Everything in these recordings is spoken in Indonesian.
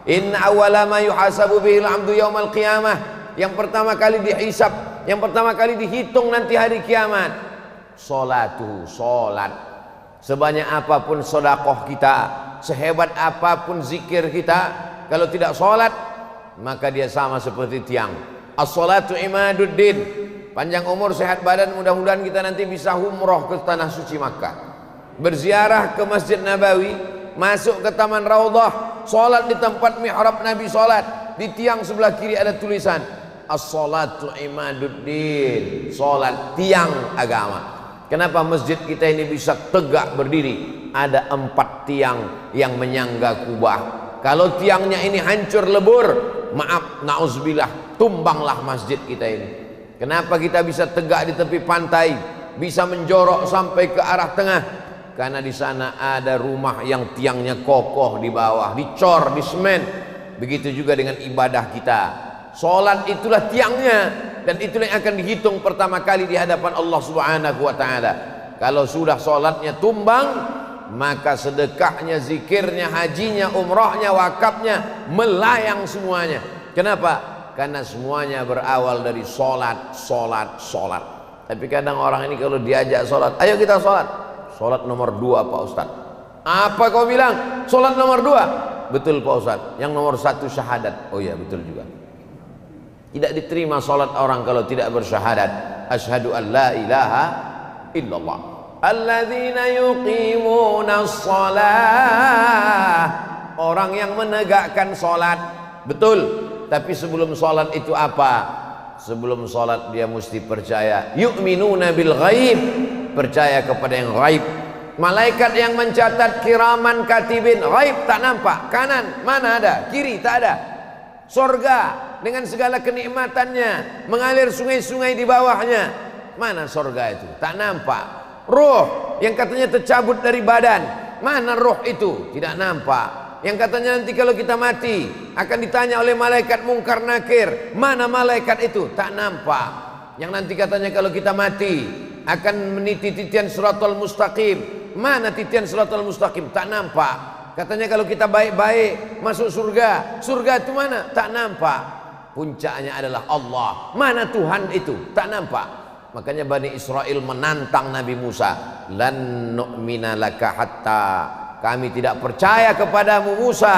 Inna awwala ma yuhasabu bihil 'abdu yaumal qiyamah, yang pertama kali dihisab, yang pertama kali dihitung nanti hari kiamat, salatuhu, salat. Sebanyak apapun sedekah kita, sehebat apapun zikir kita, kalau tidak salat maka dia sama seperti tiang. As-salatu imaduddin. Panjang umur, sehat badan, mudah-mudahan kita nanti bisa umroh ke tanah suci Makkah, berziarah ke Masjid Nabawi, masuk ke Taman Raudhah, salat di tempat mihrab Nabi salat. Di tiang sebelah kiri ada tulisan as-salatu imaduddin, salat tiang agama. Kenapa masjid kita ini bisa tegak berdiri? Ada 4 tiang yang menyangga Kubah. Kalau tiangnya ini hancur lebur, maaf, na'udzubillah, tumbanglah masjid kita ini. Kenapa kita bisa tegak di tepi pantai, bisa menjorok sampai ke arah tengah? Karena di sana ada rumah yang tiangnya kokoh di bawah, dicor, di semen. Begitu juga dengan ibadah kita. Salat itulah tiangnya, dan itulah yang akan dihitung pertama kali di hadapan Allah Subhanahu wa taala. Kalau sudah salatnya tumbang, maka sedekahnya, zikirnya, hajinya, umrahnya, wakafnya melayang semuanya. Kenapa? Karena semuanya berawal dari salat, salat, salat. Tapi kadang orang ini kalau diajak salat, ayo kita salat. Salat nomor 2 Pak Ustaz. Apa kau bilang? Salat nomor 2? Betul Pak Ustaz. Yang nomor 1 syahadat. Oh iya, betul juga. Tidak diterima salat orang kalau tidak bersyahadat. Asyhadu an la ilaha illallah. Alladzina yuqimunas shalah. Orang yang menegakkan salat. Betul. Tapi sebelum salat itu apa? Sebelum salat dia mesti percaya. Yu'minuna bil ghaib. Percaya kepada yang ghaib. Malaikat yang mencatat kiraman katibin, ghaib tak nampak. Kanan mana ada, kiri tak ada. Surga dengan segala kenikmatannya, mengalir sungai-sungai di bawahnya, mana surga itu? Tak nampak. Ruh yang katanya tercabut dari badan, mana ruh itu? Tidak nampak. Yang katanya nanti kalau kita mati akan ditanya oleh malaikat mungkar nakir, mana malaikat itu? Tak nampak. Yang nanti katanya kalau kita mati akan meniti titian siratal mustaqim, mana titian siratal mustaqim? Tak nampak. Katanya kalau kita baik-baik masuk surga, surga itu mana? Tak nampak. Puncaknya adalah Allah, mana Tuhan itu? Tak nampak. Makanya Bani Israel menantang Nabi Musa, lan nu'mina laka hatta, kami tidak percaya kepadamu Musa,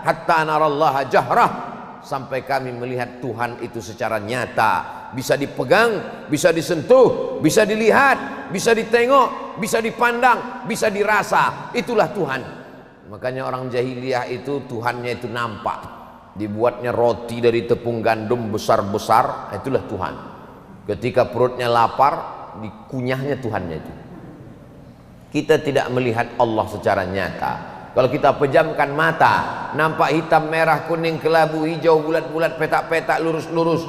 hatta narallaha jahrah, sampai kami melihat Tuhan itu secara nyata, bisa dipegang, bisa disentuh, bisa dilihat, bisa ditengok, bisa dipandang, bisa dirasa. Itulah Tuhan. Makanya orang jahiliyah itu Tuhannya itu nampak, dibuatnya roti dari tepung gandum besar-besar, itulah Tuhan. Ketika perutnya lapar, dikunyahnya Tuhannya itu. Kita tidak melihat Allah secara nyata. Kalau kita pejamkan mata, nampak hitam, merah, kuning, kelabu, hijau, bulat-bulat, petak-petak, lurus-lurus,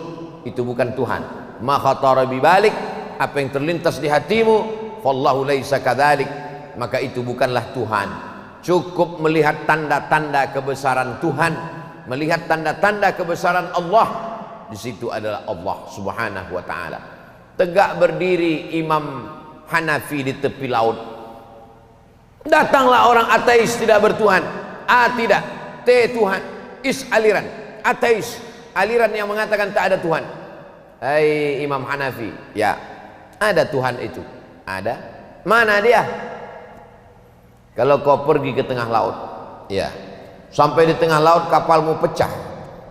itu bukan Tuhan. Ma khatara bi balik, apa yang terlintas di hatimu, wallahu laisa kadzalik, maka itu bukanlah Tuhan. Cukup melihat tanda-tanda kebesaran Tuhan, melihat tanda-tanda kebesaran Allah, di situ adalah Allah Subhanahu wa taala. Tegak berdiri Imam Hanafi di tepi laut. Datanglah orang ateis tidak bertuhan. A tidak, T Tuhan, is aliran, ateis, aliran yang mengatakan tak ada Tuhan. Hai Imam Hanafi, ya, ada Tuhan itu. Ada. Mana dia? Kalau kau pergi ke tengah laut, ya, sampai di tengah laut kapalmu pecah,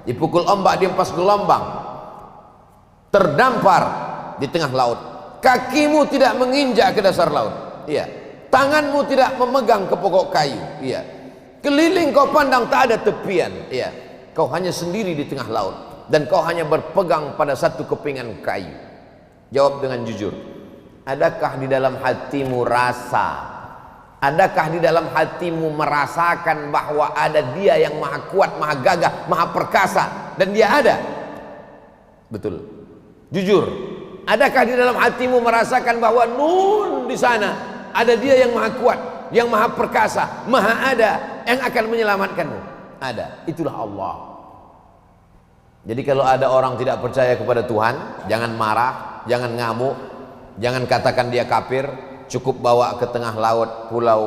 dipukul ombak, dihempas gelombang, terdampar di tengah laut, kakimu tidak menginjak ke dasar laut, iya, tanganmu tidak memegang ke pokok kayu, iya, keliling kau pandang tak ada tepian, iya, kau hanya sendiri di tengah laut, dan kau hanya berpegang pada satu kepingan kayu. Jawab dengan jujur, adakah di dalam hatimu rasa? Adakah di dalam hatimu merasakan bahwa ada Dia yang maha kuat, maha gagah, maha perkasa, dan Dia ada? Betul. Jujur. Adakah di dalam hatimu merasakan bahwa nun di sana ada Dia yang maha kuat, yang maha perkasa, maha ada, yang akan menyelamatkanmu? Ada. Itulah Allah. Jadi kalau ada orang tidak percaya kepada Tuhan, jangan marah, jangan ngamuk, jangan katakan dia kafir. Cukup bawa ke tengah laut Pulau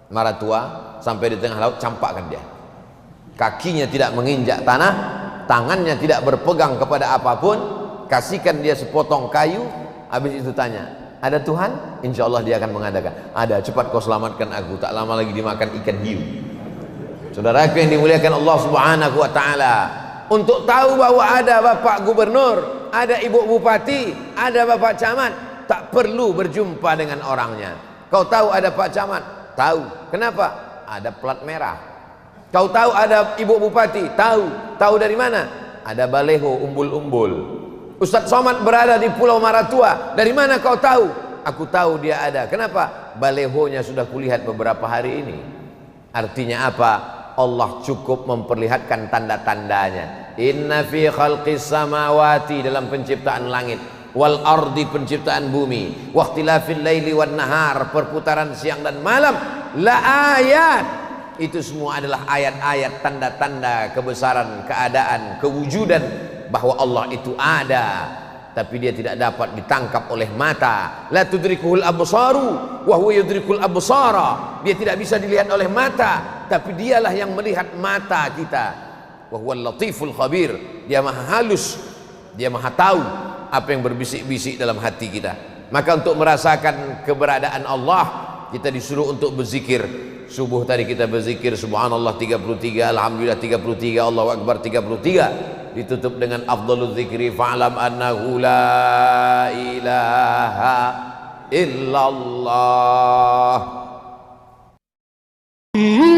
Maratua, sampai di tengah laut campakkan dia. kakinya tidak menginjak tanah, tangannya tidak berpegang kepada apapun, kasihkan dia sepotong kayu, habis itu tanya, ada Tuhan? Insya Allah dia akan mengadakan. Ada, cepat kau selamatkan aku, tak lama lagi dimakan ikan hiu. Saudaraku yang dimuliakan Allah Subhanahu wa taala, untuk tahu bahwa ada bapak gubernur, ada ibu bupati, ada bapak camat, tak perlu berjumpa dengan orangnya. Kau tahu ada pak camat? Tahu. Kenapa? Ada plat merah. Kau tahu ada ibu bupati? Tahu. Tahu dari mana? Ada baleho umbul-umbul. Ustadz Somad berada di Pulau Maratua. Dari mana kau tahu? Aku tahu dia ada. Kenapa? Balehonya sudah kulihat beberapa hari ini. Artinya apa? Allah cukup memperlihatkan tanda-tandanya. Inna fi khalqis samawati, dalam penciptaan langit, wal ardi, penciptaan bumi, waqtilafil laili wan nahar, perputaran siang dan malam, la ayat, itu semua adalah ayat-ayat, tanda-tanda kebesaran, keadaan, kewujudan bahwa Allah itu ada, tapi dia tidak dapat ditangkap oleh mata. La tudrikuhul absaru wa huwa yudrikul absara, dia tidak bisa dilihat oleh mata, tapi dialah yang melihat mata kita. Wa huwal latiful khabir, dia maha halus, dia maha tahu apa yang berbisik-bisik dalam hati kita. Maka untuk merasakan keberadaan Allah, kita disuruh untuk berzikir. Subuh tadi kita berzikir subhanallah 33, alhamdulillah 33, Allahu akbar 33. Ditutup dengan afdhalul zikri fa'lam annahu la ilaha illallah. Mm-hmm.